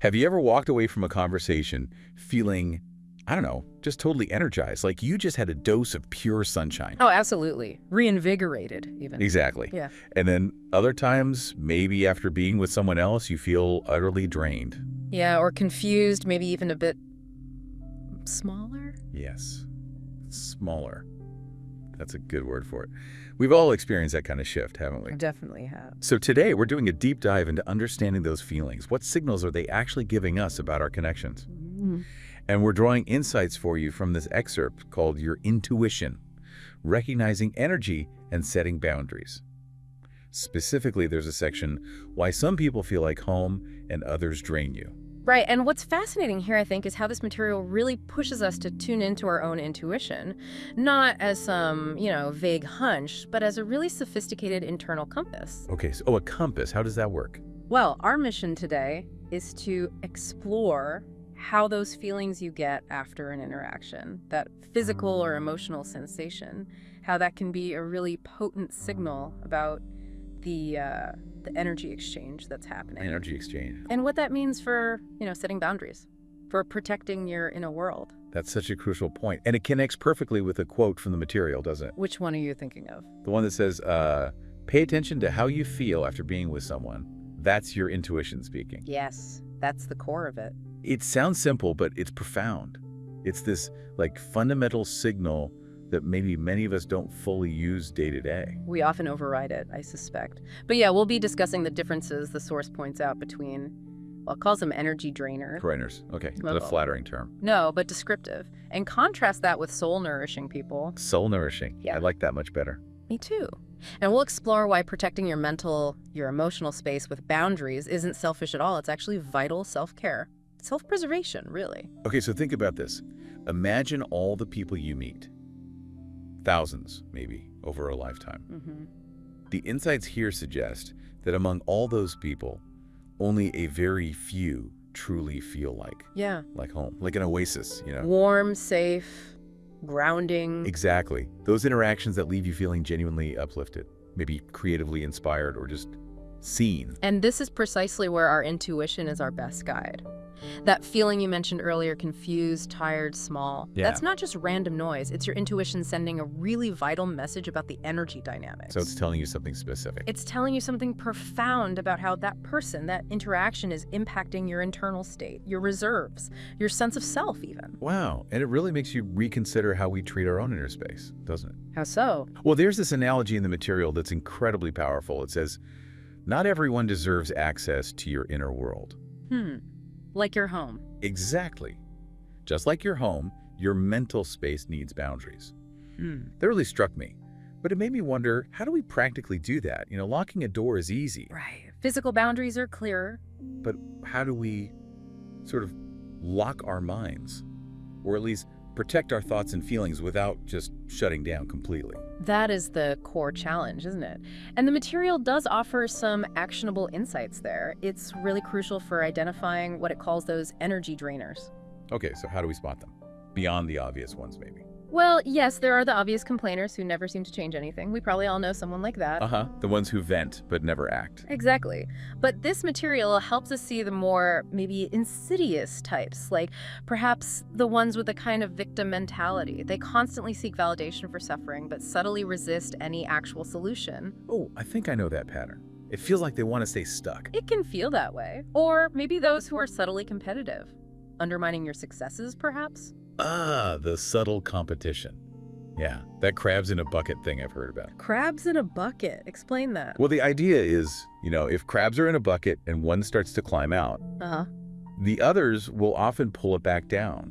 Have you ever walked away from a conversation feeling, I don't know, just totally energized, like you just had a dose of pure sunshine? Oh, absolutely. Reinvigorated, even. Exactly. Yeah. And then other times, maybe after being with someone else, you feel utterly drained. Yeah, or confused, maybe even a bit smaller? Yes. Smaller. That's a good word for it. We've all experienced that kind of shift, haven't we? Definitely have. So today, we're doing a deep dive into understanding those feelings. What signals are they actually giving us about our connections? Mm-hmm. And we're drawing insights for you from this excerpt called Your Intuition, Recognizing Energy and Setting Boundaries. Specifically, there's a section, Why Some People Feel Like Home and Others Drain You. Right, and what's fascinating here, I think, is how this material really pushes us to tune into our own intuition, not as some, vague hunch, but as a really sophisticated internal compass. Okay, so a compass, how does that work? Well, our mission today is to explore how those feelings you get after an interaction, that physical or emotional sensation, how that can be a really potent signal about the energy exchange that's happening. Energy exchange. And what that means for, setting boundaries, for protecting your inner world. That's such a crucial point. And it connects perfectly with a quote from the material, doesn't it? Which one are you thinking of? The one that says, pay attention to how you feel after being with someone. That's your intuition speaking. Yes, that's the core of it. It sounds simple, but it's profound. It's this fundamental signal that maybe many of us don't fully use day to day. We often override it, I suspect. But yeah, we'll be discussing the differences the source points out between, well, it calls them energy drainers. Drainers, okay, not a flattering term. No, but descriptive. And contrast that with soul-nourishing people. Soul-nourishing, Yeah. I like that much better. Me too. And we'll explore why protecting your mental, your emotional space with boundaries isn't selfish at all. It's actually vital self-care. Self-preservation, really. Okay, so think about this. Imagine all the people you meet. Thousands, maybe, over a lifetime. Mm-hmm. The insights here suggest that among all those people, only a very few truly feel like home, like an oasis, Warm, safe, grounding. Exactly. Those interactions that leave you feeling genuinely uplifted, maybe creatively inspired or just seen. And this is precisely where our intuition is our best guide. That feeling you mentioned earlier, confused, tired, small, that's not just random noise. It's your intuition sending a really vital message about the energy dynamics. So it's telling you something specific. It's telling you something profound about how that person, that interaction is impacting your internal state, your reserves, your sense of self even. Wow. And it really makes you reconsider how we treat our own inner space, doesn't it? How so? Well, there's this analogy in the material that's incredibly powerful. It says, not everyone deserves access to your inner world. Like your home. Exactly. Just like your home, your mental space needs boundaries. That really struck me. But it made me wonder, how do we practically do that? Locking a door is easy. Right. Physical boundaries are clearer. But how do we sort of lock our minds? Or at least protect our thoughts and feelings without just shutting down completely? That is the core challenge, isn't it? And the material does offer some actionable insights there. It's really crucial for identifying what it calls those energy drainers. Okay, so how do we spot them? Beyond the obvious ones, maybe. Well, yes, there are the obvious complainers who never seem to change anything. We probably all know someone like that. The ones who vent but never act. Exactly. But this material helps us see the more maybe insidious types, like perhaps the ones with a kind of victim mentality. They constantly seek validation for suffering, but subtly resist any actual solution. Oh, I think I know that pattern. It feels like they want to stay stuck. It can feel that way. Or maybe those who are subtly competitive, undermining your successes, perhaps? The subtle competition. Yeah, that crabs in a bucket thing I've heard about. Crabs in a bucket. Explain that. Well, the idea is, if crabs are in a bucket and one starts to climb out, the others will often pull it back down.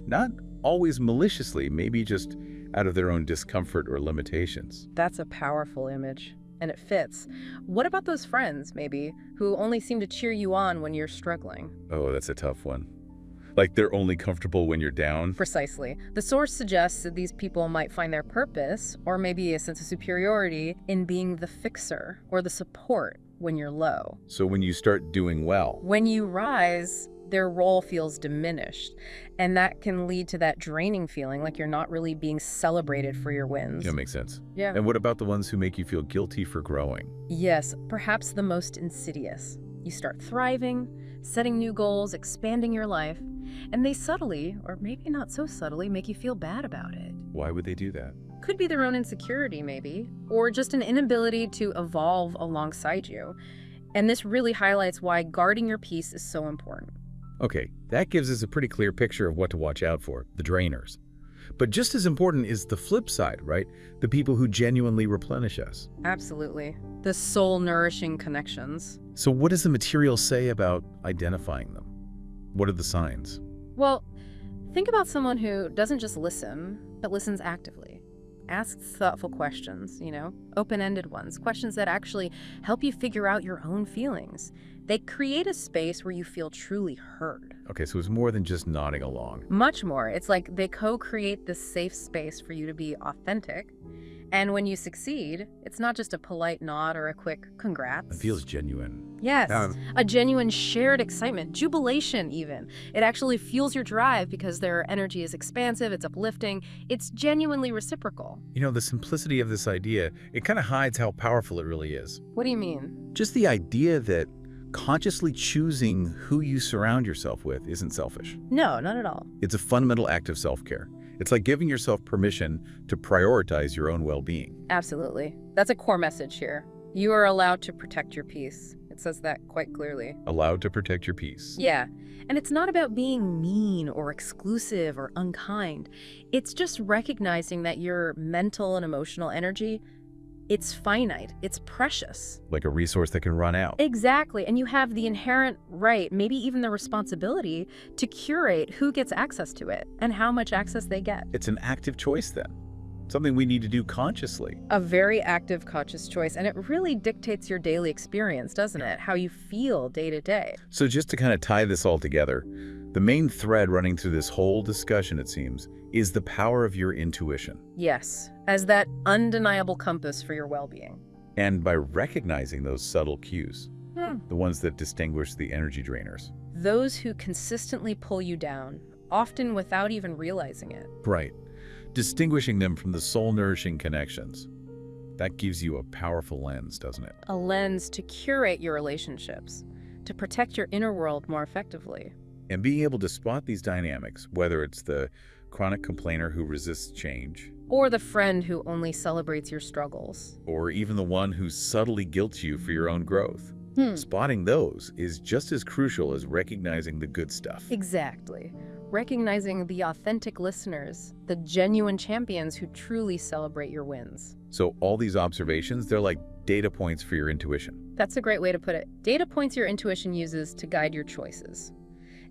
Not always maliciously, maybe just out of their own discomfort or limitations. That's a powerful image. And it fits. What about those friends, maybe, who only seem to cheer you on when you're struggling? Oh, that's a tough one. Like they're only comfortable when you're down? Precisely. The source suggests that these people might find their purpose, or maybe a sense of superiority, in being the fixer or the support when you're low. So when you start doing well? When you rise, their role feels diminished. And that can lead to that draining feeling, like you're not really being celebrated for your wins. Yeah, makes sense. Yeah. And what about the ones who make you feel guilty for growing? Yes, perhaps the most insidious. You start thriving, setting new goals, expanding your life, and they subtly, or maybe not so subtly, make you feel bad about it. Why would they do that? Could be their own insecurity, maybe, or just an inability to evolve alongside you. And this really highlights why guarding your peace is so important. Okay, that gives us a pretty clear picture of what to watch out for, the drainers. But just as important is the flip side, right? The people who genuinely replenish us. Absolutely. The soul-nourishing connections. So what does the material say about identifying them? What are the signs? Well, think about someone who doesn't just listen, but listens actively. Asks thoughtful questions, open-ended ones, questions that actually help you figure out your own feelings. They create a space where you feel truly heard. Okay, so it's more than just nodding along. Much more. It's like they co-create this safe space for you to be authentic. And when you succeed, it's not just a polite nod or a quick congrats. It feels genuine. Yes, a genuine shared excitement, jubilation even. It actually fuels your drive because their energy is expansive, it's uplifting, it's genuinely reciprocal. The simplicity of this idea, it kind of hides how powerful it really is. What do you mean? Just the idea that consciously choosing who you surround yourself with isn't selfish. No, not at all. It's a fundamental act of self-care. It's like giving yourself permission to prioritize your own well-being. Absolutely. That's a core message here. You are allowed to protect your peace. It says that quite clearly. Allowed to protect your peace. Yeah. And it's not about being mean or exclusive or unkind. It's just recognizing that your mental and emotional energy, it's finite, it's precious. Like a resource that can run out. Exactly, and you have the inherent right, maybe even the responsibility, to curate who gets access to it and how much access they get. It's an active choice then. Something we need to do consciously. A very active, conscious choice, and it really dictates your daily experience, doesn't it? How you feel day to day. So just to kind of tie this all together, the main thread running through this whole discussion, it seems, is the power of your intuition. Yes, as that undeniable compass for your well-being. And by recognizing those subtle cues, the ones that distinguish the energy drainers. Those who consistently pull you down, often without even realizing it. Right. Distinguishing them from the soul-nourishing connections. That gives you a powerful lens, doesn't it? A lens to curate your relationships, to protect your inner world more effectively. And being able to spot these dynamics, whether it's the chronic complainer who resists change, or the friend who only celebrates your struggles, or even the one who subtly guilts you for your own growth. Spotting those is just as crucial as recognizing the good stuff. Exactly. Recognizing the authentic listeners, the genuine champions who truly celebrate your wins. So all these observations, they're like data points for your intuition. That's a great way to put it. Data points your intuition uses to guide your choices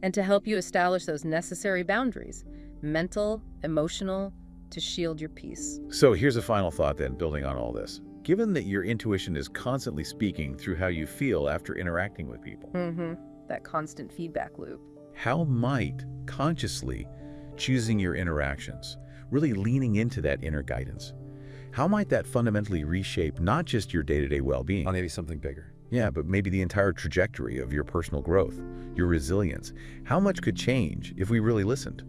and to help you establish those necessary boundaries, mental, emotional, to shield your peace. So here's a final thought then, building on all this. Given that your intuition is constantly speaking through how you feel after interacting with people, that constant feedback loop. How might consciously choosing your interactions, really leaning into that inner guidance, how might that fundamentally reshape not just your day-to-day well-being, Maybe something bigger. yeah, but maybe the entire trajectory of your personal growth, your resilience? How much could change if we really listened?